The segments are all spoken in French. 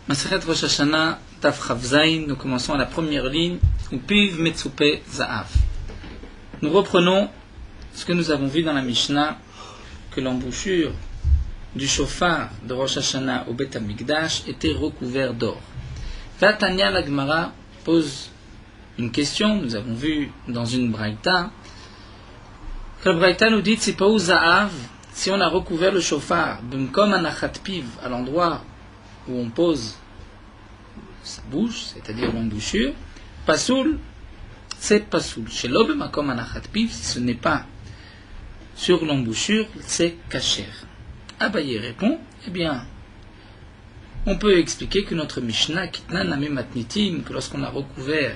Maseret Rosh Hashanah, Taf Chav Zayin, nous commençons à la première ligne, Upiv Metsupe Za'av. Nous reprenons ce que nous avons vu dans la Mishnah, que l'embouchure du shofar de Rosh Hashanah au Beth Amikdash était recouvert d'or. Vatanya la Gemara pose une question, nous avons vu dans une braïta, que la braïta nous dit, Tzipaou Za'av, si on a recouvert le shofar, B'mkom Anachat Piv, à l'endroit où on pose sa bouche, c'est-à-dire l'embouchure, Pasoul, c'est Pasoul. Chez l'Obemakom Anachat Piv, si ce n'est pas sur l'embouchure, c'est Kacher. Abaye répond, eh bien, on peut expliquer que notre Mishnah, Kitnan Name Matnitim, que lorsqu'on a recouvert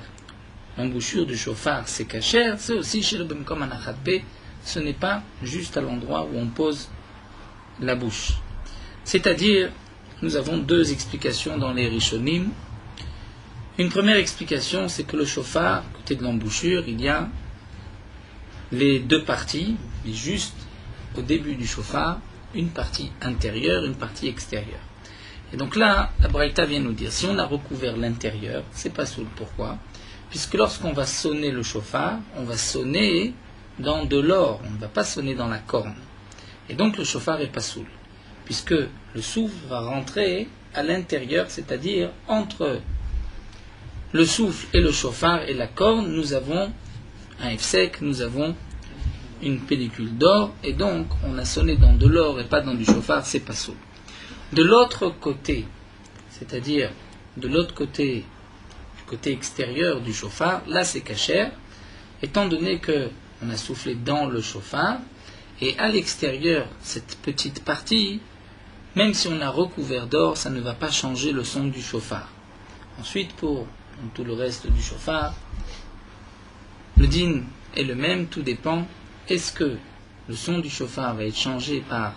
l'embouchure du shofar, c'est Kacher, c'est aussi chez l'Obemakom Anachat Piv, ce n'est pas juste à l'endroit où on pose la bouche. C'est-à-dire, nous avons deux explications dans les Rishonim. Une première explication, c'est que le shofar, côté de l'embouchure, il y a les deux parties, mais juste au début du shofar, une partie intérieure, une partie extérieure. Et donc là, la Braïta vient nous dire, si on a recouvert l'intérieur, c'est pas soul. Pourquoi ? Puisque lorsqu'on va sonner le shofar, on va sonner dans de l'or, on ne va pas sonner dans la corne. Et donc le shofar est pas soul, puisque le souffle va rentrer à l'intérieur, c'est-à-dire entre le souffle et le shofar et la corne, nous avons un F-sec, nous avons une pellicule d'or, et donc on a sonné dans de l'or et pas dans du shofar, c'est pas soul. De l'autre côté, c'est-à-dire de l'autre côté, du côté extérieur du shofar, là c'est kasher, étant donné que on a soufflé dans le shofar, et à l'extérieur, cette petite partie, même si on a recouvert d'or, ça ne va pas changer le son du shofar. Ensuite, pour tout le reste du shofar, le din est le même, tout dépend. Est-ce que le son du shofar va être changé par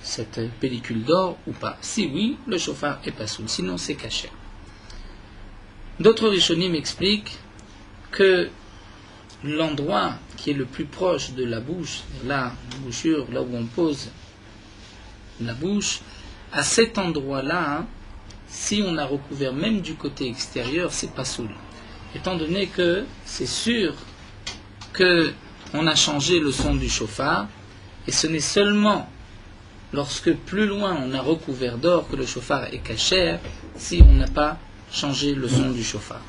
cette pellicule d'or ou pas ? Si oui, le shofar est pas soul, sinon c'est caché. D'autres rishonim expliquent que l'endroit qui est le plus proche de la bouche, la bouchure, là où on pose la bouche, à cet endroit-là, si on a recouvert même du côté extérieur, c'est pas soul. Étant donné que c'est sûr que on a changé le son du shofar, et ce n'est seulement lorsque plus loin on a recouvert d'or que le shofar est kasher, si on n'a pas changé le son du shofar.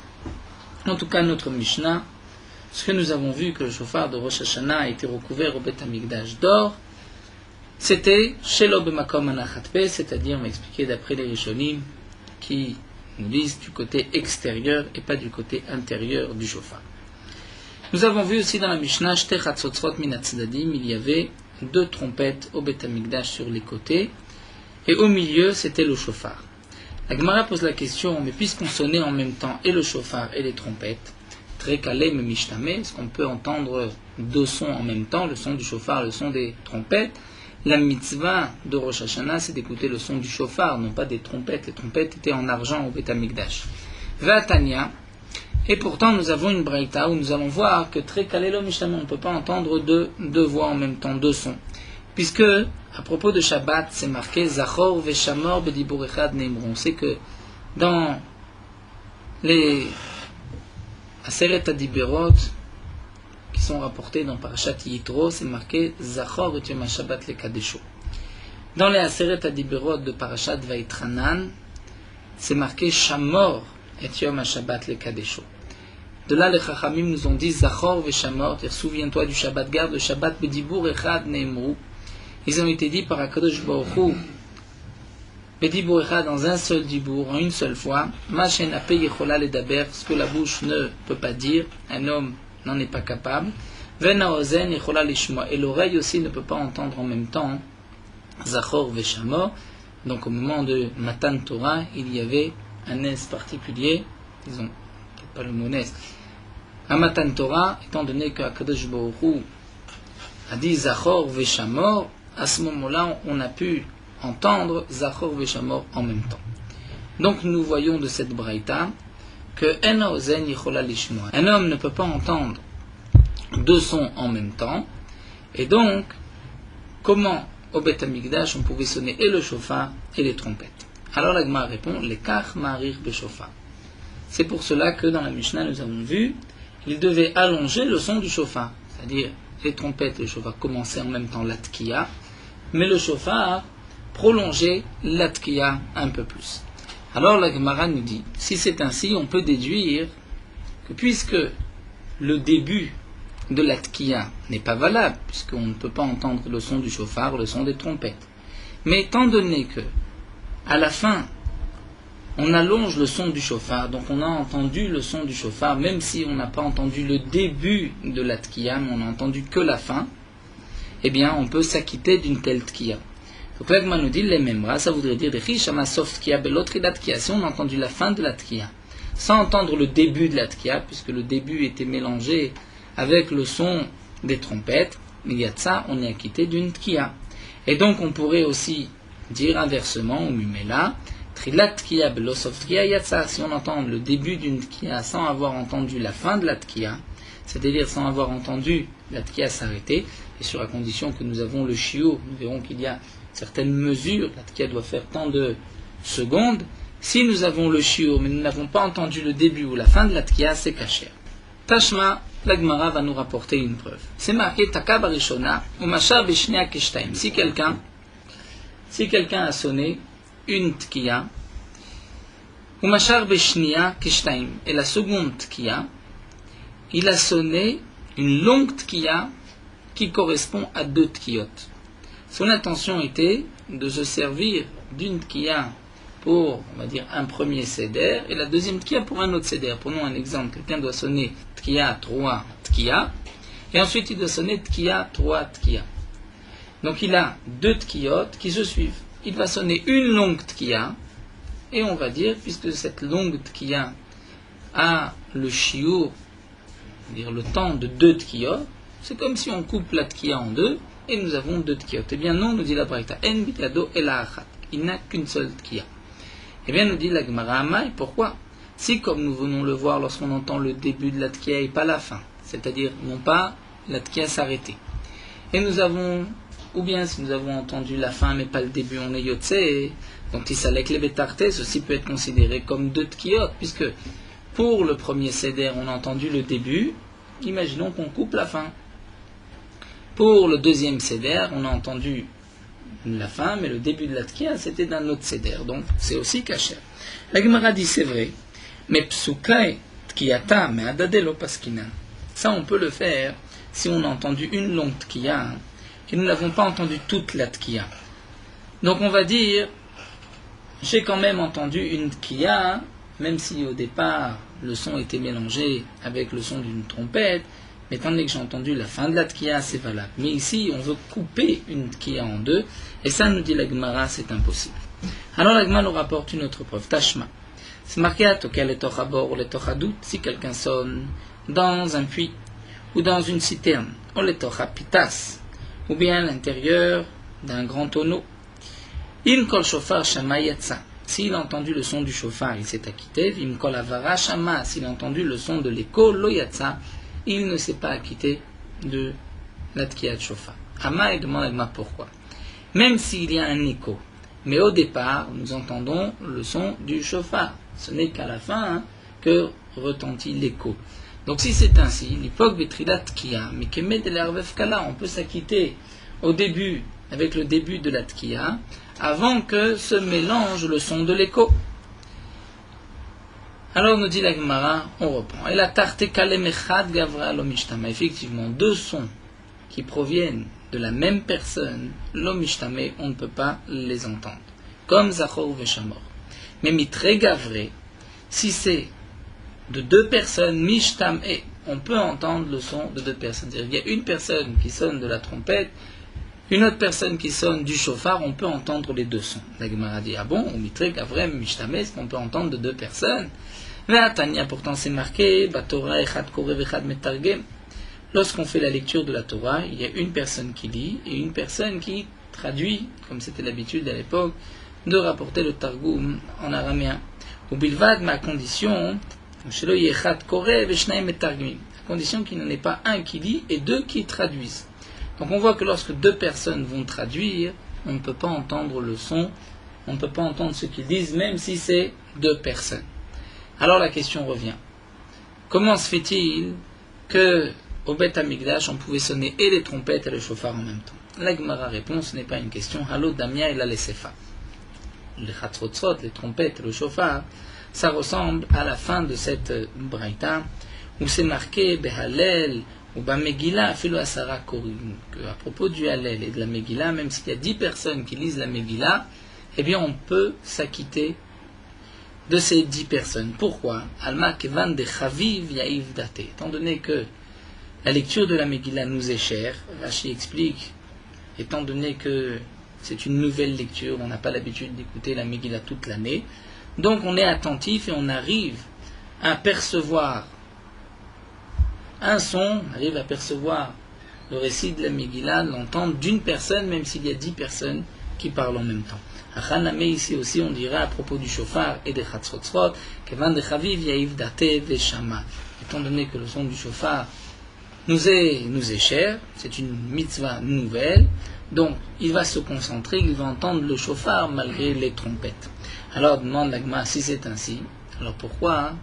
En tout cas, notre Mishnah, ce que nous avons vu que le shofar de Rosh Hashanah a été recouvert au Beth Amikdash d'or, c'était Shelo B'makom Anachat Pe, c'est-à-dire, on m'a expliqué d'après les Rishonim, qui nous disent du côté extérieur et pas du côté intérieur du shofar. Nous avons vu aussi dans la Mishnah, Shtei Chatzotzrot min hatzdadim, il y avait deux trompettes au Beth Amikdash sur les côtés, et au milieu c'était le shofar. La Gemara pose la question, mais puisqu'on sonnait en même temps et le shofar et les trompettes, très calé mais mishtame, est-ce qu'on peut entendre deux sons en même temps, le son du shofar, le son des trompettes ? La mitzvah de Rosh Hashanah, c'est d'écouter le son du shofar, non pas des trompettes. Les trompettes étaient en argent au Beth Amikdash. Vatanya, et pourtant nous avons une braïta où nous allons voir que très calé lo mishtame, on ne peut pas entendre deux voix en même temps, deux sons. Puisque, à propos de Shabbat, c'est marqué Zachor veshamor bedibur echad neimru. On sait que dans les Aseret Adiberot qui sont rapportés dans Parashat Yitro, c'est marqué Zachor et Yom HaShabbat le Kadesho. Dans les Aseret Adiberot de Parashat Vaitranan, c'est marqué Shamor et Yom HaShabbat le Kadesho. De là, les Chachamim nous ont dit Zachor veshamor, souviens-toi du Shabbat, garde le Shabbat bedibur echad neimru. Ils ont été dit par Akadosh Baruch Hu, bedibur echad dans un seul dibour, en une seule fois, Machen ape yechola ledaber, ce que la bouche ne peut pas dire, un homme n'en est pas capable, Vena ozen yechola lishma, et l'oreille aussi ne peut pas entendre en même temps, Zachor veshamor. Donc au moment de Matan Torah, il y avait un nes particulier, disons, peut-être pas le mot nes, à Matan Torah, étant donné que Akadosh Baruch Hu a dit Zachor veshamor, à ce moment-là, on a pu entendre Zachor veshamor en même temps. Donc nous voyons de cette braïta que en ozen yechola lishma, un homme ne peut pas entendre deux sons en même temps, et donc comment au Beth Amikdash on pouvait sonner et le shofar et les trompettes. Alors la Gemara répond, Lekach ma'arir b'shofar. C'est pour cela que dans la Mishnah, nous avons vu, il devait allonger le son du shofar. C'est-à-dire, les trompettes et le shofar commençaient en même temps l'atkiya, mais le shofar prolongeait l'atkiya un peu plus. Alors la Gemara nous dit, si c'est ainsi, on peut déduire que puisque le début de l'atkiya n'est pas valable, puisqu'on ne peut pas entendre le son du shofar, le son des trompettes, mais étant donné que à la fin, on allonge le son du shofar, donc on a entendu le son du shofar, même si on n'a pas entendu le début de la tkiya, mais on n'a entendu que la fin, eh bien on peut s'acquitter d'une telle tkiya. Donc là, nous dit les membres, ça voudrait dire si on a entendu la fin de la tkiya, sans entendre le début de la tkiya, puisque le début était mélangé avec le son des trompettes, mais il y a de ça, on est acquitté d'une tkiya. Et donc on pourrait aussi dire inversement, ou mimela, trilat tkiya belosov tkiya yatsa, si on entend le début d'une tkiya sans avoir entendu la fin de la tkiya, c'est-à-dire sans avoir entendu la tkiya s'arrêter, et sur la condition que nous avons le shiur, nous verrons qu'il y a certaines mesures, la tkiya doit faire tant de secondes, si nous avons le shiur, mais nous n'avons pas entendu le début ou la fin de la tkiya, c'est kasher. Tashma, la Gemara va nous rapporter une preuve. C'est marqué taka barishona, ou machar beshnia kishtaim. Si quelqu'un a sonné une tkiya, ou machar beshnia kishtaim, et la seconde tkiya, il a sonné une longue tkiya qui correspond à 2 tkiyot. Son intention était de se servir d'une tkiya pour, on va dire, un premier seder, et la deuxième tkiya pour un autre seder. Prenons un exemple, quelqu'un doit sonner tkiya 3 tkiya, et ensuite il doit sonner tkiya 3 tkiya. Donc il a 2 tkiyot qui se suivent. Il va sonner une longue tkiya, et on va dire, puisque cette longue tkiya a le shiur, c'est-à-dire le temps de 2 tkiyot, c'est comme si on coupe la tkiya en 2, et nous avons 2 tkiyot. Eh bien non, nous dit la Braïta, en bitado ela achat, il n'a qu'une seule tkiya. Eh bien nous dit la Gemara Amai, pourquoi? Si comme nous venons le voir lorsqu'on entend le début de la tkiya et pas la fin, c'est-à-dire non pas la tkiya s'arrêter, et nous avons, ou bien si nous avons entendu la fin mais pas le début, on est yotse, donc tisalek le betarte, ceci peut être considéré comme 2 tkiyot, puisque pour le premier seder on a entendu le début, imaginons qu'on coupe la fin. Pour le deuxième seder, on a entendu la fin, mais le début de la tkiya, c'était d'un autre seder. Donc, c'est aussi kasher. La Gemara dit, c'est vrai, mais psukai tkiyata, mais adadelo paskinan. Ça, on peut le faire si on a entendu une longue tkiya, et nous n'avons pas entendu toute la tkiya. Donc, on va dire, j'ai quand même entendu une tkiya, même si au départ, le son était mélangé avec le son d'une trompette, mais étant donné que j'ai entendu la fin de la tkiya, c'est valable. Mais ici, on veut couper une tkiya en 2, et ça, nous dit la Gemara, c'est impossible. Alors la Gemara nous rapporte une autre preuve, Tashma. C'est marqué à Tokel et Tochabor ou les Tochadout, si quelqu'un sonne dans un puits, ou dans une citerne, ou les Tochapitas, ou bien à l'intérieur d'un grand tonneau. Im kol shofar shama yatsa. S'il a entendu le son du shofar, il s'est acquitté. Vim kol avara shama. S'il a entendu le son de l'écho, lo yatsa, il ne s'est pas acquitté de la tkiya de shofar. Ama et demande Agma pourquoi. Même s'il y a un écho, mais au départ, nous entendons le son du shofar. Ce n'est qu'à la fin que retentit l'écho. Donc si c'est ainsi, l'hypoque betrilat tkiya, mais kemet de l'ervev kala, on peut s'acquitter au début, avec le début de la tkiya, avant que se mélange le son de l'écho. Alors nous dit la Gemara, on reprend. Et la tarte kalem echad gavra lomishtama. Effectivement, 2 sons qui proviennent de la même personne, lomishtame, on ne peut pas les entendre. Comme zachor veshamor. Mais mitre gavre, si c'est de 2 personnes, mishtam et, on peut entendre le son de 2 personnes. C'est-à-dire, il y a une personne qui sonne de la trompette, une autre personne qui sonne du shofar, on peut entendre les 2 sons. La Gemara dit, ah bon, mitre gavre, mishtam, est-ce qu'on peut entendre de 2 personnes? Mais Tania, pourtant c'est marqué, Torah echad koreh vechad metargem. Lorsqu'on fait la lecture de la Torah, il y a une personne qui lit et une personne qui traduit, comme c'était l'habitude à l'époque, de rapporter le Targum en araméen. Ou bilvad, ma condition, shelo yechad koreh veshnaim metargem. La condition qu'il n'en ait pas un qui lit et 2 qui traduisent. Donc on voit que lorsque 2 personnes vont traduire, on ne peut pas entendre le son on ne peut pas entendre ce qu'ils disent, même si c'est deux personnes. Alors la question revient. Comment se fait-il que au Beth Amikdash, on pouvait sonner et les trompettes et le chauffard en même temps? La Gemara répond, ce n'est pas une question. Halo Damia et la Lesefa. Les chatzrotzot, les trompettes et le chauffard, ça ressemble à la fin de cette braïta, où c'est marqué Behalel ou Bamegila, Philo Asara Korim, qu'à propos du Halel et de la Megillah, même s'il y a 10 personnes qui lisent la Megillah, eh bien on peut s'acquitter de ces 10 personnes. Pourquoi? Alma Kevan de Chaviv Yaïv Date. Étant donné que la lecture de la Megillah nous est chère, Rashi explique, étant donné que c'est une nouvelle lecture, on n'a pas l'habitude d'écouter la Megillah toute l'année, donc on est attentif et on arrive à percevoir un son, on arrive à percevoir le récit de la Megillah, l'entendre d'une personne, même s'il y a 10 personnes qui parlent en même temps. À Haname, ici aussi, on dira à propos du shofar et des chatzrotzrot, Kevan de Chaviv Yaïv Date Veshama. Étant donné que le son du shofar nous est cher, c'est une mitzvah nouvelle, donc il va se concentrer, il va entendre le shofar malgré les trompettes. Alors demande l'agma, si c'est ainsi, alors pourquoi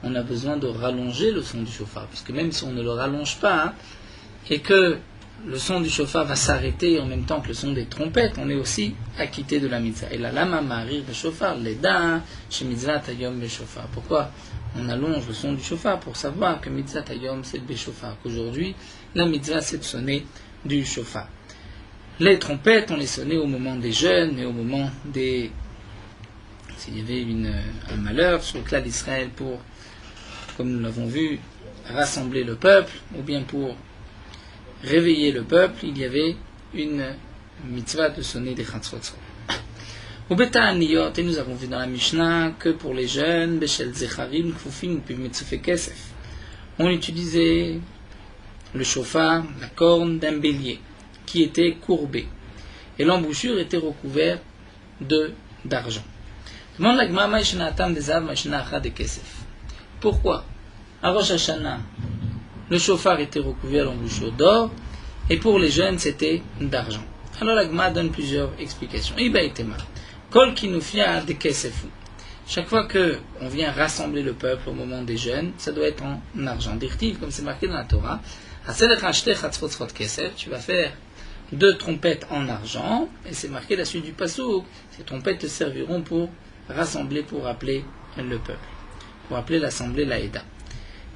on a besoin de rallonger le son du shofar? Puisque même si on ne le rallonge pas, et que le son du shofar va s'arrêter en même temps que le son des trompettes, on est aussi acquitté de la mitzvah. Et la lama marir le shofar, l'eda, chez mitzvah tayom le shofar. Pourquoi on allonge le son du shofar? Pour savoir que mitzvah tayom c'est le shofar, qu'aujourd'hui la mitzvah c'est de sonner du shofar. Les trompettes, on les sonnait au moment des jeûnes et au moment des... S'il y avait un malheur sur le clan d'Israël pour, comme nous l'avons vu, rassembler le peuple, ou bien pour réveiller le peuple, il y avait une mitzvah de sonner des chatzrotzot. Au Beta Aniyot, et nous avons vu dans la Mishnah que pour les jeunes, Beshel Zecharim, Kfufim, Pivmetsufe Kesef, on utilisait le chauffard, la corne d'un bélier, qui était courbée, et l'embouchure était recouverte d'argent. Demande la Gemara, Ma'ishna Atam des Av, Ma'ishna Acha de Kesef. Pourquoi? À Rosh Hashanah, le chauffard était recouvert l'embouchure d'or, et pour les jeunes, c'était d'argent. Alors la Gemara donne plusieurs explications. Ibaïtema, Kol Kinufia de Kesefu. Chaque fois qu'on vient rassembler le peuple au moment des jeûnes, ça doit être en argent. Dirtiv, comme c'est marqué dans la Torah, tu vas faire 2 trompettes en argent, et c'est marqué la suite du passouk. Ces trompettes te serviront pour rassembler, pour appeler le peuple, pour appeler l'assemblée, la Eda.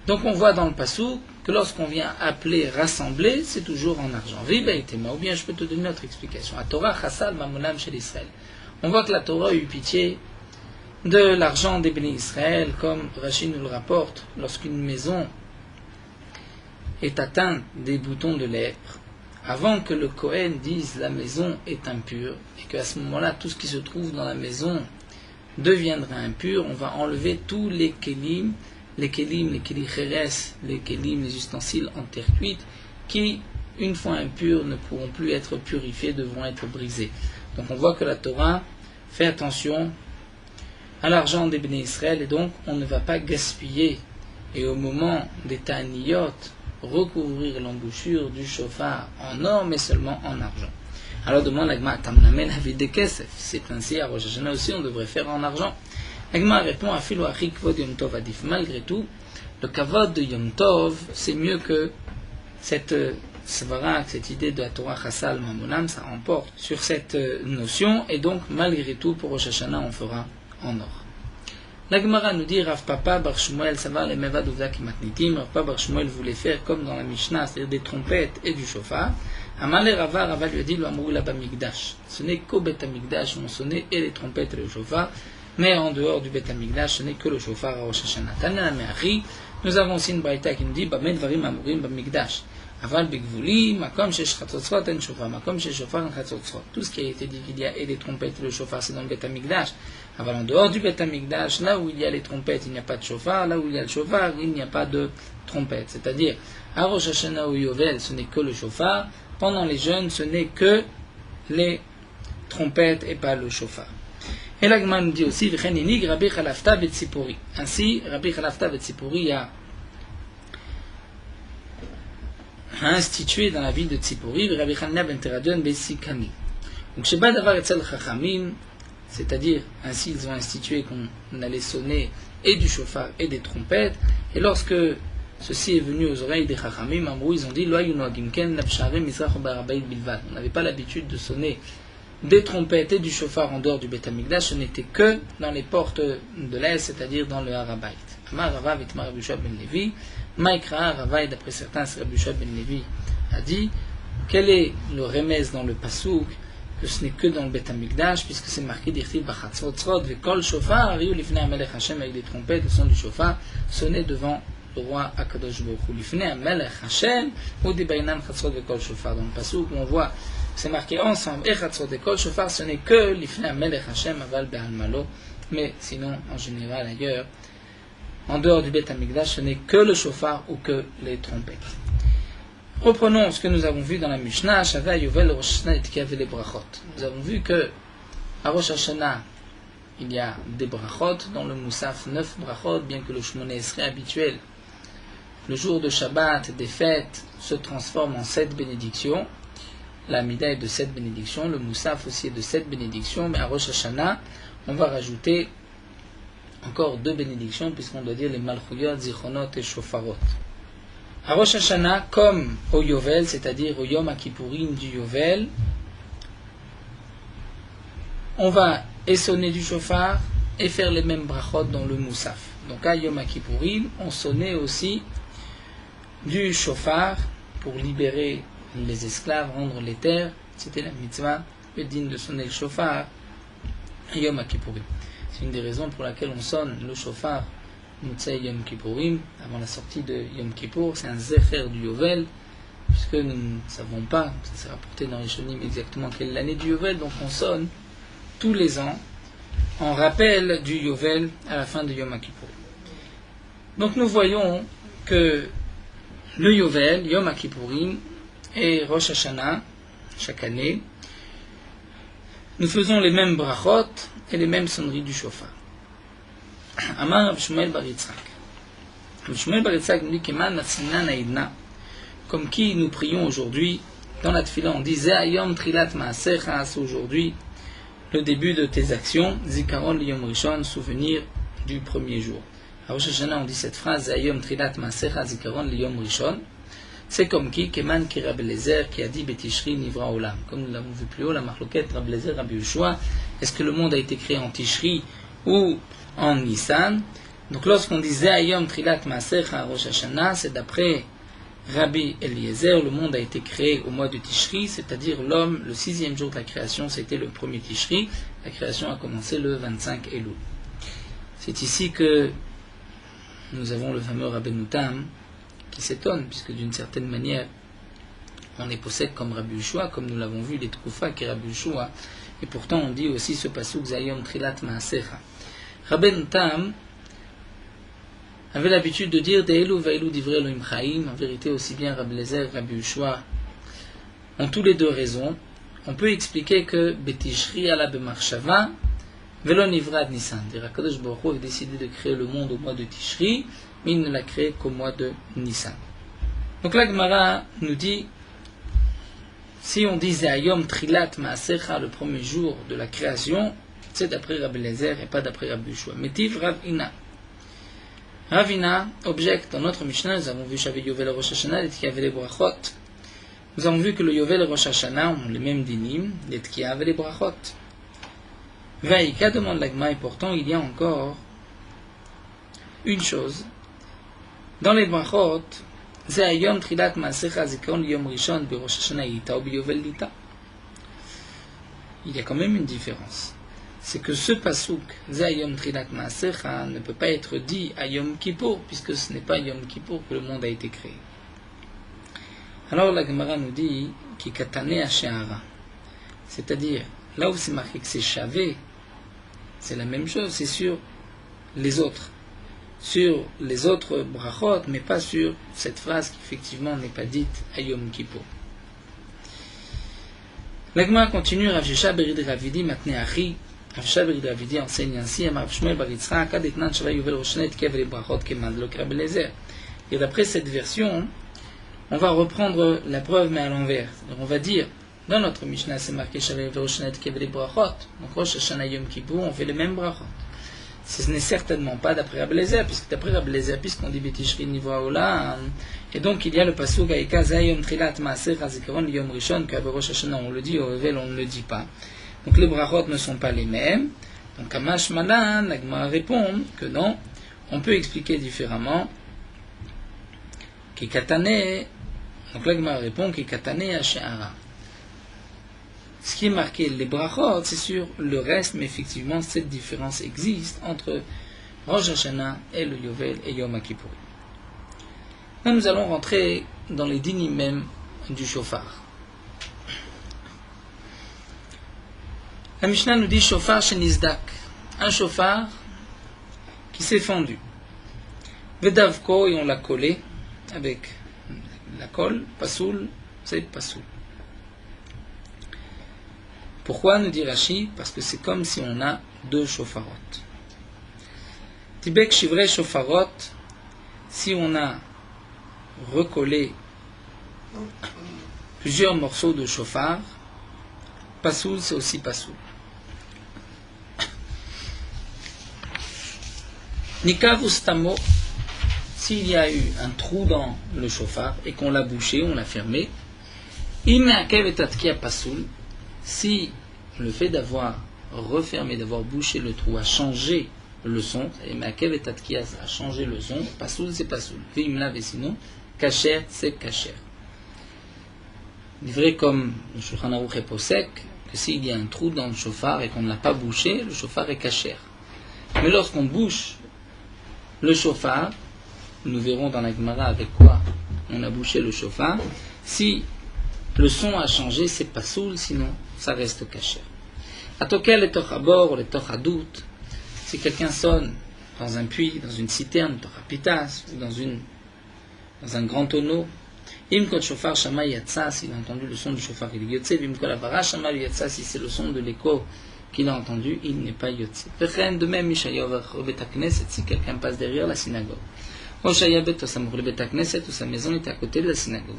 Donc on voit dans le passouk que lorsqu'on vient appeler, rassembler, c'est toujours en argent. Ou bien je peux te donner une autre explication. À Torah, Chassal, Mamonam, chez l'Israël. On voit que la Torah a eu pitié de l'argent des bénis Israël, comme Rashi nous le rapporte, lorsqu'une maison est atteinte des boutons de lèpre, avant que le Kohen dise la maison est impure, et qu'à ce moment-là, tout ce qui se trouve dans la maison deviendra impur, on va enlever tous les kelim, les kelicheres, les kelim, les ustensiles en terre cuite, qui, une fois impurs, ne pourront plus être purifiés, devront être brisés. Donc on voit que la Torah fait attention à l'argent des bénis Israël, et donc on ne va pas gaspiller, et au moment des ta'aniyot, recouvrir l'embouchure du chauffard en or, mais seulement en argent. Alors demande l'agma, tamnamen havid de kesef. C'est ainsi à Rosh Hashanah aussi, on devrait faire en argent. L'agma répond à filo achi kvod Yom Tov adif. Malgré tout, le kavod de Yom Tov, c'est mieux que cette svara, cette idée de la Torah Chassal Mamonam, ça remporte sur cette notion, et donc malgré tout, pour Rosh Hashanah, on fera en or. La Gemara nous dit Rav Papa Bar Shmuel Savar le Mevad Uvda Kimatnitim. Rav Papa Bar Shmuel voulait faire comme dans la Mishnah, c'est-à-dire des trompettes et du chauffard. Amal et Rava, Rava lui a dit L'Amrou la Bamikdash. Ce n'est qu'au Bet Amikdash on sonnait et les trompettes et le chauffard, mais en dehors du Bet Amikdash, ce n'est que le chauffard à Rosh Hashanah. Tana Me'ari, nous avons aussi une braïta qui nous dit Bamed Varim Amurim Bamikdash. Aval Bigvuli, Makom Shesh Chatzotzrot en Shofar, Makom Shesh Shofar en Chatzotzrot. Tout ce qui a été dit qu'il y a et les trompettes et le chauffard, c'est dans le Bet Amikdash. Aval en dehors du Bet Amikdash, là où il y a les trompettes, il n'y a pas de chauffard, là où il y a le chauffard, il n'y a pas de trompette. C'est-à-dire, à Rosh Hashanah ou Yovel, ce n'est que le chauffard, pendant les jeûnes, ce n'est que les trompettes et pas le chauffard. Et l'Agma nous dit aussi, V'cheninig Rabbi Chalafta Betzipori. Ainsi, Rabbi Chalafta Betzipori a institué dans la ville de Tzipori, Rabbi Chanina ben Teradion Besikani. Donc, Sheba Davar Etzel Chachamim, c'est-à-dire ainsi ils ont institué qu'on allait sonner et du shofar et des trompettes, et lorsque ceci est venu aux oreilles des Chachamim, ils ont dit on n'avait pas l'habitude de sonner des trompettes et du shofar en dehors du Beth Amikdash, ce n'était que dans les portes de l'Est, c'est-à-dire dans le Har HaBayit. Amar Rava v'itmar Rabbi Yoshua ben Levi, Maïkra Rava, d'après certains, Rabbi Yoshua ben Levi a dit quel est le remèze dans le Pasuk, que ce n'est que dans le Beth Amikdash, puisque c'est marqué d'Irtiv Bachatzotzrot Vekol Shofar, Ariou Lifnei Amelech Hashem, avec des trompettes, le son du shofar, sonné devant le roi Akadosh Baruch Hu. Lifnei Amelech Hashem, ou des Bainan Chatzrot Vekol Shofar. Dans le Pasuk, où on voit, c'est marqué ensemble, et Chatzrot Vekol Shofar, ce n'est que Lifnei Amelech Hashem, Aval Be'almalo, mais sinon, en général, ailleurs, en dehors du Beth Amikdash, ce n'est que le shofar ou que les trompettes. Reprenons ce que nous avons vu dans la Mishnah, Shavei Yovel Rosh Hashanah et Tkiyav les brachot. Nous avons vu que à Rosh Hashanah, il y a des brachot, dans le Moussaf 9 brachot, bien que le Shmoneh Esrei habituel, le jour de Shabbat, des fêtes, se transforme en 7 bénédictions. La Mida est de 7 bénédictions, le Moussaf aussi est de 7 bénédictions, mais à Rosh Hashanah, on va rajouter encore 2 bénédictions, puisqu'on doit dire les Malchuyot, Zichronot et Shofarot. À Rosh Hashanah, comme au Yovel, c'est-à-dire au Yom HaKippourim du Yovel, on va sonner du shofar et faire les mêmes brachot dans le Moussaf. Donc à Yom HaKippourim, on sonnait aussi du shofar pour libérer les esclaves, rendre les terres. C'était la mitzvah, le digne de sonner le shofar à Yom HaKippourim. C'est une des raisons pour laquelle on sonne le shofar Motzei Yom Kippourim, avant la sortie de Yom Kippour. C'est un zecher du Yovel, puisque nous ne savons pas, ça s'est rapporté dans les Rishonim exactement quelle est l'année du Yovel, donc on sonne tous les ans en rappel du Yovel à la fin de Yom Kippour. Donc nous voyons que le Yovel, Yom Kippourim et Rosh Hashanah, chaque année, nous faisons les mêmes brachot et les mêmes sonneries du shofar. Amar Rav Shmuel bar Yitzhak. Rav Shmuel bar Yitzhak nous dit Keman Natsinan Aidna. Comme qui nous prions aujourd'hui dans la tefila, on dit Ze'ayom Trilat Maasecha, c'est aujourd'hui le début de tes actions. Zikaron Liyom Rishon, souvenir du premier jour. À Rosh Hashanah, on dit cette phrase Ze'ayom Trilat Maasecha, Zikaron Liyom Rishon. C'est comme qui Keman ki Rabbi Eliezer qui a dit Betishri Nivra Olam. Comme nous l'avons vu plus haut, la marloquette Rabbi Eliezer, Rabbi Yoshua. Est-ce que le monde a été créé en Tishri ou en Nissan? Donc lorsqu'on disait Ayom Trilat Maasecha Rosh Hashanah, c'est d'après Rabbi Eliezer, le monde a été créé au mois de Tishri, c'est-à-dire l'homme, le 6e jour de la création, c'était le premier Tishri. La création a commencé le 25 Elul. C'est ici que nous avons le fameux Rabbeinu Tam qui s'étonne, puisque d'une certaine manière, on est possède comme Rabbi Yoshua, comme nous l'avons vu, les Troufa qui est Rabbi Yoshua, et pourtant on dit aussi ce pasuk Zayom Trilat Maasecha. Rabbeinu Tam avait l'habitude de dire De'elu ve'elu divrei Elohim Chaim. En vérité, aussi bien Rabbi Eliezer et Rabbi Yoshua ont tous les deux raison. On peut expliquer que Betishri ala b'marshava velo nivrad Nissan. Akadosh Baruch Hu avait décidé de créer le monde au mois de Tishri, mais il ne l'a créé qu'au mois de Nissan. Donc la Gemara nous dit, si on disait Ayom Trilat Maasecha, le premier jour de la création, c'est d'après Rabbi Eliezer et pas d'après Rabbi Yoshua. Metiv Ravina. Ravina objecte dans notre Mishnah, nous avons vu Shavei Yovel Rosh Hashanah, les Tkiyav et les Brachot. Nous avons vu que le Yovel et Rosh Hashanah ont les mêmes dinim, les Tkiyav et les Brachot. Vaïka demande l'Agma, et pourtant il y a encore une chose. Dans les Brachot, Ze'ayom Trilat Maasecha Zikaron Yom Rishon B'Rosh Hashanah Yita ou B'Yovel Lita. Il y a quand même une différence. C'est que ce pasuk, Ze'ayom Trilat Maasecha, ne peut pas être dit à Yom Kippour, puisque ce n'est pas Yom Kippour que le monde a été créé. Alors la Gemara nous dit Ki Katane Hashe'ara. C'est-à-dire, là où c'est marqué que c'est Shavé, c'est la même chose, c'est sur les autres. Sur les autres brachot, mais pas sur cette phrase qui effectivement n'est pas dite à Yom Kippour. La Gemara continue, Rav Shesha Berid Ravidi Matne Achi. Rav Shesha Berid Ravidi enseigne ainsi, Amar Shmuel bar Yitzhak, Ad etnan Shavei Yovel Rosh Hashanah Tkev les brachot Keman lo Rabbi Eliezer. Et d'après cette version, on va reprendre la preuve mais à l'envers. Donc on va dire Dans notre Mishnah, c'est marqué Shaveh Veroshanet Kevele Brachot. Donc Rosh Hashanah Yom Kippur, on fait les mêmes brachot. Ce n'est certainement pas d'après Ablezer, puisque d'après Ablezer, puisqu'on dit Betishri Nivoaola, et donc il y a le pasuk Aïka Zayom Trilat Maaser Hazikaron Yom Rishon, qu'à Rosh Hashanah on le dit, au Revel on ne le dit pas. Donc les brachot ne sont pas les mêmes. Donc Amash Malan, la Gemara répond que non, on peut expliquer différemment. Kikatane, donc la Gemara répond Kikatane Hashe'ara. Ce qui est marqué, les brachot, c'est sur le reste, mais effectivement, cette différence existe entre Rosh Hashanah et le Yovel et Yom Kippur. Là, nous allons rentrer dans les dinim même du shofar. La Mishnah nous dit shofar shenizdak, un shofar qui s'est fendu. Vedavko, et on l'a collé avec la colle, pasoul, c'est pasoul. Pourquoi, nous dit Rashi? Parce que c'est comme si on a deux shofarot. Tibek shivre shofarot, si on a recollé plusieurs morceaux de shofar, pasoul, c'est aussi pasoul. Nikav ustamo, s'il y a eu un trou dans le shofar et qu'on l'a bouché, on l'a fermé, imeakev et tatkia pasoul, si le fait d'avoir refermé, d'avoir bouché le trou a changé le son, et Ma'akev et Tatkias a changé le son, pasoul c'est pasoul, Vimlav et sinon, Kacher c'est Kacher. Il est vrai comme le Shulchan Aruch est posek, que s'il y a un trou dans le shofar et qu'on ne l'a pas bouché, le shofar est Kacher. Mais lorsqu'on bouche le shofar, nous verrons dans la Gemara avec quoi on a bouché le shofar, si le son a changé, c'est pasoul, sinon ça reste caché. Atokel le tochabor, le tochadout, si quelqu'un sonne dans un puits, dans une citerne, tochapitas, ou dans un grand tonneau, imkot shofar shama yatsa, s'il a entendu le son du shofar, il est yotse, imkot avara shama yatsa, si c'est le son de l'écho qu'il a entendu, il n'est pas yotse. De même, Mishayav betakneset, si quelqu'un passe derrière la synagogue. Sa maison était à côté de la synagogue.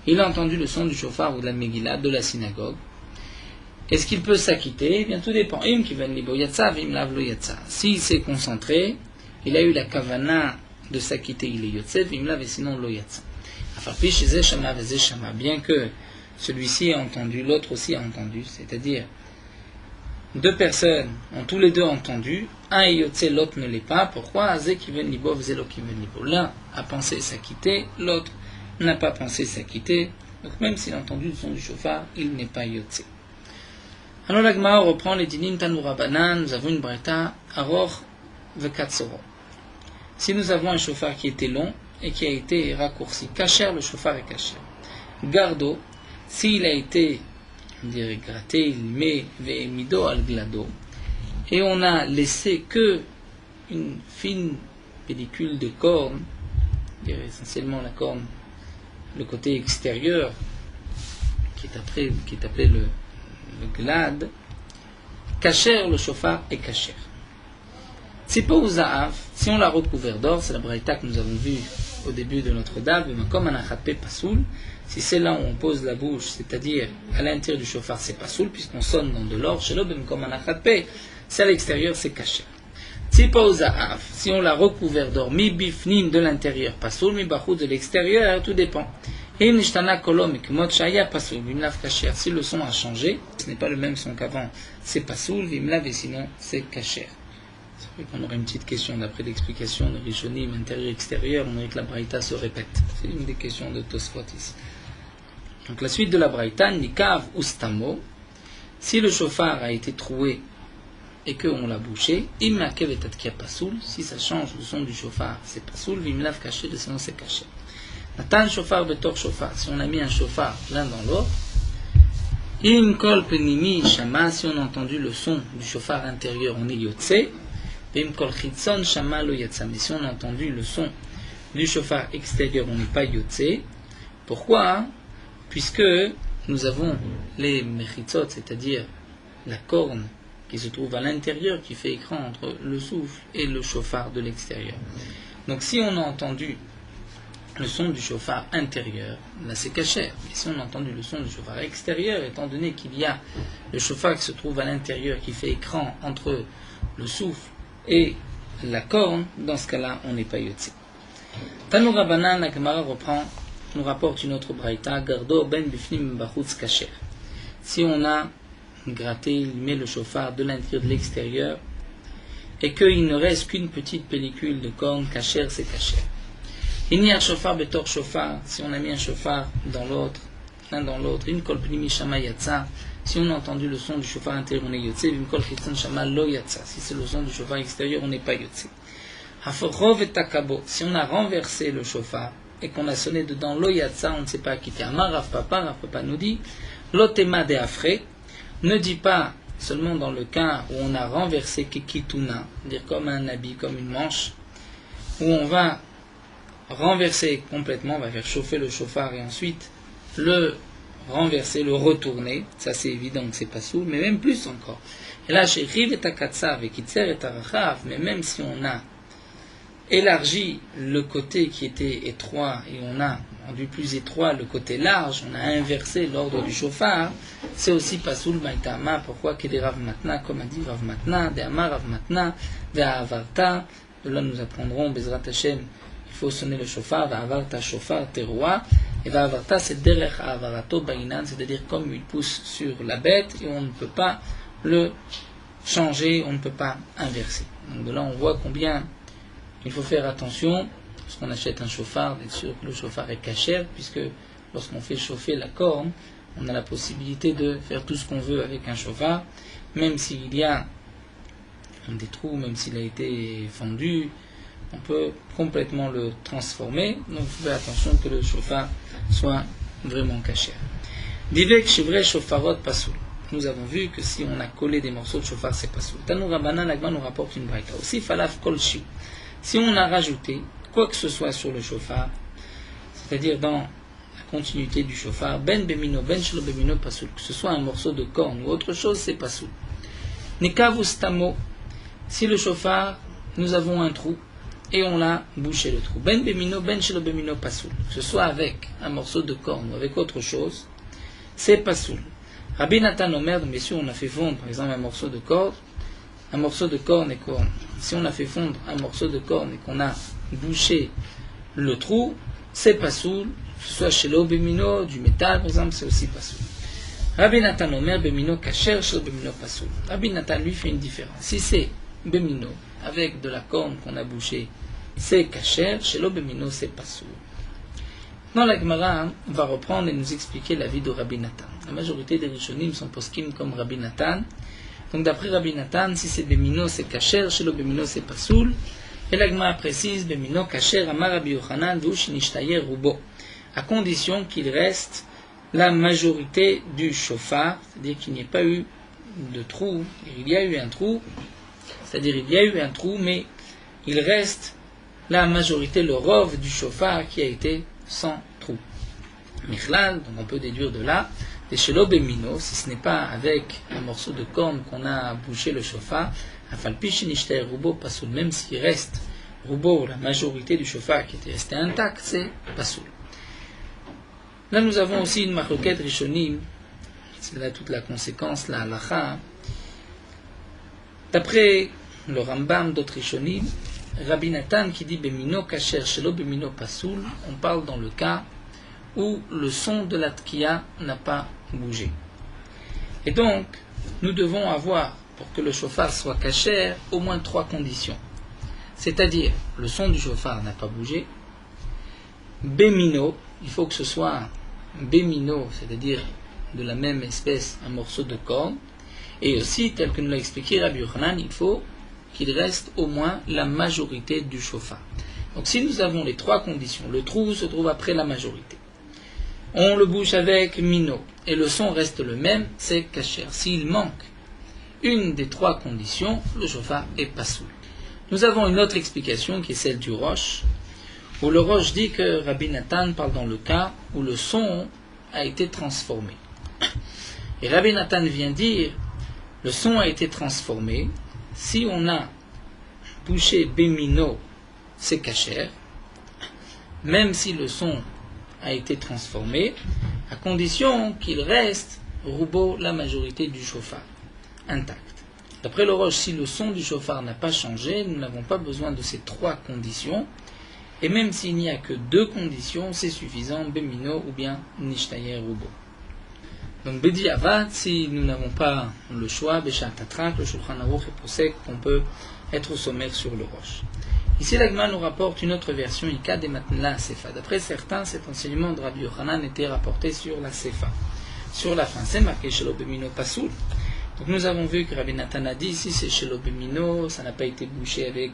Il a entendu le son du shofar ou de la Megillah de la synagogue. Est-ce qu'il peut s'acquitter? Eh bien, tout dépend. S'il s'est concentré, il a eu la kavana de s'acquitter, il est yotse, et sinon lo yatsa. Bien que celui-ci a entendu, l'autre aussi a entendu, c'est-à-dire deux personnes ont tous les deux entendu, un est yotse, l'autre ne l'est pas. Pourquoi? L'un a pensé s'acquitter, l'autre n'a pas pensé s'acquitter. Donc même s'il a entendu le son du shofar, il n'est pas yotse. Alors la Gemara reprend les dinim Tanura Banan. Nous avons une braïta Aror Vekatsoro. Si nous avons un shofar qui était long et qui a été raccourci, Kacher, le shofar est Kacher. Gardo, s'il a été, on dirait gratté, il met mido al glado, et on a laissé que une fine pellicule de corne, essentiellement la corne, le côté extérieur, qui est appelé le glad, kacher, le shofar est kacher. Tsipo ou za'av, si on l'a recouvert d'or, c'est la braïta que nous avons vue au début de notre dab, comme un achatpe pasoul, si c'est là où on pose la bouche, c'est-à-dire à l'intérieur du shofar, c'est pasoul, puisqu'on sonne dans de l'or, chez l'obem comme un achatpe, c'est à l'extérieur, c'est kacher. Tsipo ou za'av, si on l'a recouvert d'or, mi bifnim de l'intérieur, pasoul, mi bachou de l'extérieur, tout dépend. Si le son a changé, ce n'est pas le même son qu'avant, c'est pasoul, vimlav, et sinon c'est kacher. C'est vrai qu'on aurait une petite question d'après l'explication de Rishonim, intérieur-extérieur, on dirait que la braïta se répète. C'est une des questions de Tosfot ici. Donc la suite de la braïta, nikav ustamo, si le shofar a été troué et qu'on l'a bouché, immakev et tatkia pasoul, si ça change le son du shofar, c'est pasoul, vimlav kacher, sinon c'est kacher. Natan shofar betor shofar, si on a mis un shofar l'un dans l'autre, im kol penimi shama, si on a entendu le son du shofar intérieur, on est yotse, im kol chitzon shama lo yatsa, mais si on a entendu le son du shofar extérieur, on n'est pas yotse. Pourquoi? Puisque nous avons les mechitzot, c'est-à-dire la corne qui se trouve à l'intérieur, qui fait écran entre le souffle et le shofar de l'extérieur. Donc si on a entendu le son du chauffard intérieur, là c'est caché. Mais si on a entendu le son du chauffard extérieur, étant donné qu'il y a le chauffard qui se trouve à l'intérieur, qui fait écran entre le souffle et la corne, dans ce cas-là, on n'est pas yotzi. Tanu Rabbanan, la Gemara reprend, nous rapporte une autre braïta, Gardo ben bifnim bachutz kacher. Si on a gratté, il met le chauffard de l'intérieur, de l'extérieur, et qu'il ne reste qu'une petite pellicule de corne, kacher, c'est kacher. Il n'y a un chauffard betor chauffard, si on a mis un chauffard dans l'autre, l'un dans l'autre, une kol pnimi shama yatsa, si on a entendu le son du chauffard intérieur, on est yotze, une kol chitzon shama lo yatsa, si c'est le son du chauffard extérieur, on n'est pas yotze. Haforov et takabo, si on a renversé le chauffard et qu'on a sonné dedans lo yatsa, on ne sait pas quitter. Amar Rav Papa nous dit, lotema de afre, ne dit pas seulement dans le cas où on a renversé kekituna, dire comme un habit, comme une manche, où on va renverser complètement, on va faire chauffer le chauffard et ensuite le renverser, le retourner, ça c'est évident que c'est pas sourd, mais même plus encore. Et là, chez Riv et Takatsav et Kitzer et Tarachav, mais même si on a élargi le côté qui était étroit et on a rendu plus étroit le côté large, on a inversé l'ordre du chauffard, c'est aussi pas sourd, Maïtama, pourquoi qu'il est Rav Matna, comme a dit Rav Matna, de Amar Rav Matna, de Avarta, de là nous apprendrons, Bezrat Hashem, il faut sonner le chauffard, va avarta chauffard teroua, et va avarta c'est derech avarato bainan, c'est-à-dire comme il pousse sur la bête et on ne peut pas le changer, on ne peut pas inverser. Donc de là on voit combien il faut faire attention lorsqu'on achète un chauffard, d'être sûr que le chauffard est cachère, puisque lorsqu'on fait chauffer la corne, on a la possibilité de faire tout ce qu'on veut avec un chauffard, même s'il y a des trous, même s'il a été fendu, on peut complètement le transformer, donc faites attention que le chauffard soit vraiment caché. Divek chevre chauffarot pasoul. Nous avons vu que si on a collé des morceaux de chauffard, c'est pasoul. Tanou Rabbanan, l'agma nous rapporte une braïta. Aussi falaf kol shiu. Si on a rajouté quoi que ce soit sur le chauffard, c'est-à-dire dans la continuité du chauffard, ben bemino, ben shelo bemino pasoul, que ce soit un morceau de corne ou autre chose, c'est pasoul. Nekavustamo. Si le chauffard, nous avons un trou, et on l'a bouché le trou. Ben bemino, ben shelo bemino pasoul. Que ce soit avec un morceau de corne ou avec autre chose, c'est pasoul. Rabbi Nathan Omer, bien sûr, on a fait fondre, par exemple, un morceau de corne et corne. Si on a fait fondre un morceau de corne et qu'on a bouché le trou, c'est pasoul. Que ce soit shelo bemino, du métal, par exemple, c'est aussi pasoul. Rabbi Nathan Omer, bemino kacher, shelo bemino pasoul. Rabbi Nathan, lui, fait une différence. Si c'est bemino, avec de la corne qu'on a bouchée, c'est kacher, shelo bemino, c'est pasoul. Dans la Gemara, on va reprendre et nous expliquer la vie de Rabbi Nathan. La majorité des Rishonim sont poskim comme Rabbi Nathan. Donc d'après Rabbi Nathan, si c'est bemino, c'est kacher, shelo bemino, c'est pasoul. Et la Gemara précise, bemino, kacher, amar Rabbi Yochanan, v'ushinishtayer rubo. À condition qu'il reste la majorité du chauffard, c'est-à-dire qu'il n'y ait pas eu de trou. Il y a eu un trou, c'est-à-dire il y a eu un trou, mais il reste la majorité, le rov du chauffard qui a été sans trou. Michlal, donc on peut déduire de là, des shelo bemino, si ce n'est pas avec un morceau de corne qu'on a bouché le chauffard, afalpi shenishtayer rubo pasoul, même s'il reste rubo, la majorité du chauffard qui était resté intact, c'est pasoul. Là nous avons aussi une marloquette rishonim, c'est là toute la conséquence, la halacha. D'après le Rambam d'autres rishonim, Rabbi Nathan qui dit bemino kacher shelo bemino pasoul, on parle dans le cas où le son de la tkiya n'a pas bougé. Et donc, nous devons avoir, pour que le chauffard soit kacher, au moins 3 conditions. C'est-à-dire, le son du chauffard n'a pas bougé, bemino, il faut que ce soit bemino, c'est-à-dire de la même espèce, un morceau de corne, et aussi, tel que nous l'a expliqué Rabbi Yochanan, il faut qu'il reste au moins la majorité du chauffard. Donc si nous avons les 3 conditions, le trou se trouve après la majorité, on le bouche avec mino, et le son reste le même, c'est kacher. S'il manque une des 3 conditions, le chauffard est pasoul. Nous avons une autre explication qui est celle du Rosh, où le Rosh dit que Rabbi Nathan parle dans le cas où le son a été transformé. Et Rabbi Nathan vient dire, le son a été transformé, si on a bouché bemino, c'est kacher, même si le son a été transformé, à condition qu'il reste roubo, la majorité du chauffard, intact. D'après le Roche, si le son du chauffard n'a pas changé, nous n'avons pas besoin de ces 3 conditions, et même s'il n'y a que 2 conditions, c'est suffisant, Bemino ou bien Nishtayer roubo. Donc Bedi Avad, si nous n'avons pas le choix, Beshat Tatrak, le Shulchan Aruch est possède qu'on peut être au sommaire sur le Roche. Ici, l'Agma nous rapporte une autre version, Ika de Matnla Sefa. D'après certains, cet enseignement de Rabbi Yochanan était rapporté sur la Sefa. Sur la fin, c'est marqué Shelo Bemino Pasoul. Donc nous avons vu que Rabbi Nathan a dit ici c'est Shelo Bemino, ça n'a pas été bouché avec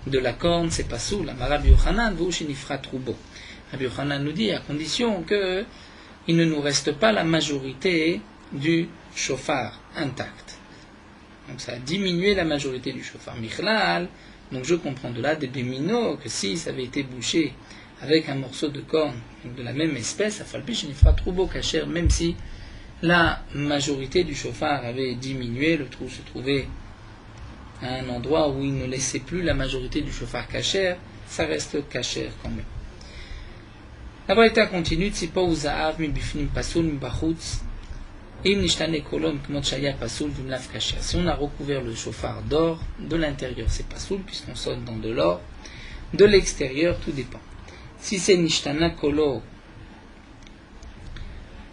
de la corne, c'est Pasoul. Mais Rabbi Yochanan, vous Shinifrat Rubo. Rabbi Yochanan nous dit à condition que il ne nous reste pas la majorité du chauffard intact. Donc ça a diminué la majorité du chauffard. Michlal, donc je comprends de là des bémino que si ça avait été bouché avec un morceau de corne de la même espèce, Afalpi Shinifrat Rubo Kacher, même si la majorité du chauffard avait diminué, le trou se trouvait à un endroit où il ne laissait plus la majorité du chauffard Kacher, ça reste Kacher quand même. La Braïta continue, Tzipo ou Za'av mi bifnim pasoul mi bachutz im nishtane kolom kmot shaya pasoul vimlav kacher. Si on a recouvert le chauffard d'or, de l'intérieur c'est pasoul puisqu'on sonne dans de l'or, de l'extérieur tout dépend. Si c'est nishtana kolo,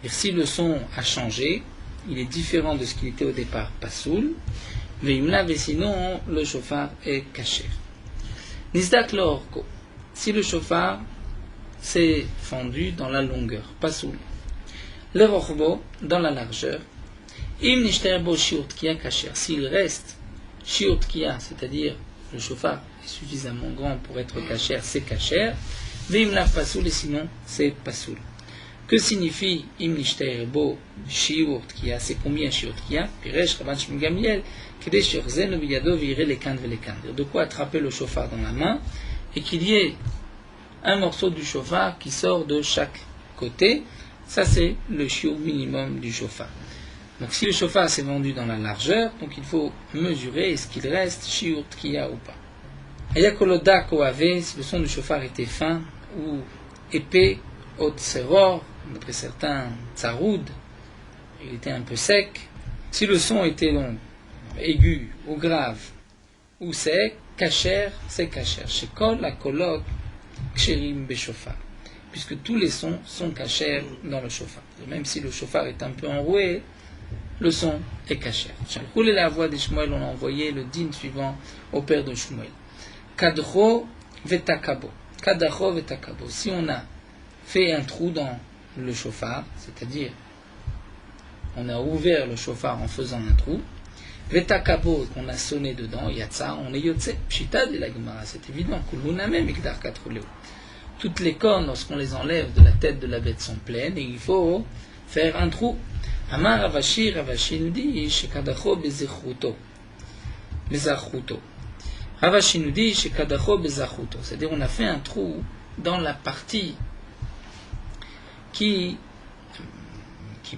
et si le son a changé, il est différent de ce qu'il était au départ pasoul, vimlav et sinon le chauffard est kacher. Nizdak lorko, si le chauffard c'est fendu dans la longueur, pas sous le rochbo dans la largeur. Im nishterbo shiurtkia kacher. S'il reste shiurtkia, c'est-à-dire le chauffard est suffisamment grand pour être kacher, c'est kacher. Vim la pasoul et sinon c'est pasoul. Que signifie im nishterbo shiurtkia? C'est combien shiurtkia? Piresh Rabban Shmuel Gamliel kede shirzen biyado vire les candes les candes. De quoi attraper le chauffard dans la main et qu'il y ait un morceau du chauffard qui sort de chaque côté, ça c'est le shiur minimum du chauffard. Donc si le chauffard s'est vendu dans la largeur, donc il faut mesurer est-ce qu'il reste shiur tkiya ou pas. Ayakoloda koave, si le son du chauffard était fin ou épais, otseror, d'après certains tsaroud, il était un peu sec. Si le son était donc aigu ou grave ou sec, kacher, c'est kacher. Shekol la kolok ksherim beshofar, puisque tous les sons sont kachers dans le chauffard. Même si le chauffard est un peu enroué, le son est kacher. Chalkoul et la voix de Shmuel, on a envoyé le din suivant au père de Shmuel. Kadro vetakabo. Kadro vetakabo. Si on a fait un trou dans le chauffard, c'est-à-dire on a ouvert le chauffard en faisant un trou, vetakabo, qu'on a sonné dedans, yatsa, on est yotse, pshita de la Gemara, c'est évident, kuluna même ikdar katroleo. Toutes les cornes, lorsqu'on les enlève de la tête de la bête, sont pleines, et il faut faire un trou. Amar Ravashi, Ravashi nous dit, shekadacho bezachuto. Ravashi nous dit, shekadacho bezachuto. C'est-à-dire, on a fait un trou dans la partie qui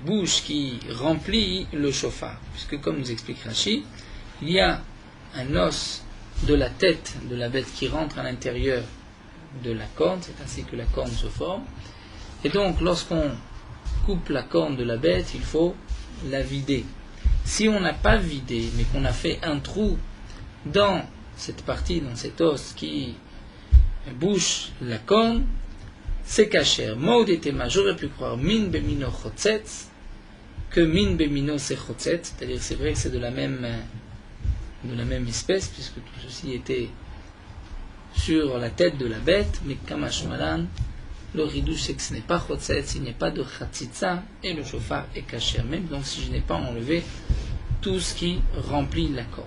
bouge, qui remplit le chauffard. Puisque, comme nous explique Rashi, il y a un os de la tête de la bête qui rentre à l'intérieur de la corne, c'est ainsi que la corne se forme. Et donc, lorsqu'on coupe la corne de la bête, il faut la vider. Si on n'a pas vidé, mais qu'on a fait un trou dans cette partie, dans cet os qui bouche la corne, c'est kacher. Maud et Tema, j'aurais pu croire min bemino chotzetz, que min bemino c'est chotzetz, c'est-à-dire c'est vrai que c'est de la même espèce, puisque tout ceci était sur la tête de la bête, mais kamashmalan, le ridouche c'est que ce n'est pas chotzetz, il n'y a pas de chatzitza, et le chauffard est kacher, même donc si je n'ai pas enlevé tout ce qui remplit la corne.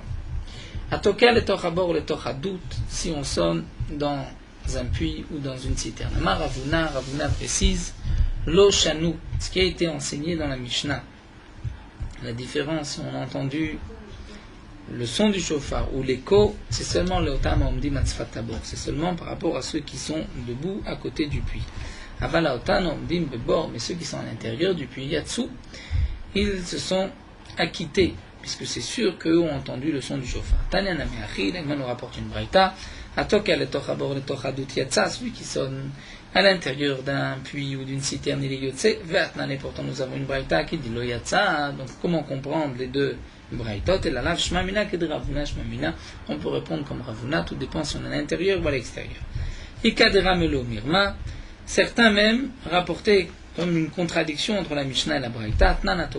Atokel et tochabor le tochadout, si on sonne dans un puits ou dans une citerne. Amar Ravuna précise lo shanu, ce qui a été enseigné dans la Mishnah. La différence, si on a entendu le son du chauffard ou l'écho, c'est seulement le otam omdim atzfat tabor, c'est seulement par rapport à ceux qui sont debout à côté du puits. Avala otam omdim bebor, mais ceux qui sont à l'intérieur du puits yatsu, ils se sont acquittés puisque c'est sûr qu'eux ont entendu le son du chauffard. Tanya Nameachi, l'Agma nous rapporte une braïta, Atoka le Tochabor le Tochadut Yatsa, celui qui sonne à l'intérieur d'un puits ou d'une citerne, il est Yotse, Vatnane, pourtant nous avons une braïta qui dit Lo Yatsa, donc comment comprendre les deux braïtot, et la lave Shmamina que de Ravuna, Shmamina, on peut répondre comme Ravuna, tout dépend si on est à l'intérieur ou à l'extérieur. Ikadera Melo Mirma, certains même rapportaient comme une contradiction entre la Mishnah et la Braïta. Nous avons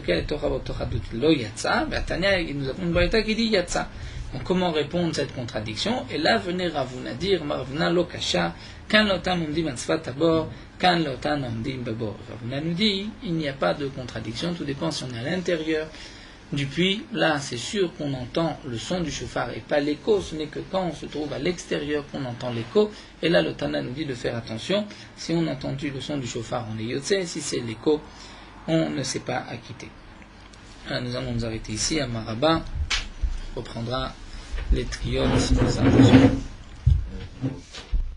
une Braïta qui dit Yatsa. Donc comment répondre à cette contradiction? Et là venait Ravuna dire Ravuna lo kasha, kan lotan omdim ansvat tabor, kan lotan omdim babor. Ravuna nous dit il n'y a pas de contradiction, tout dépend si on est à l'intérieur du puits. Là c'est sûr qu'on entend le son du chauffard et pas l'écho, ce n'est que quand on se trouve à l'extérieur qu'on entend l'écho. Et là le Tana nous dit de faire attention, si on a entendu le son du chauffard on est yotse, si c'est l'écho on ne s'est pas acquitté. Alors, nous allons nous arrêter ici, à Maraba reprendra les triotes.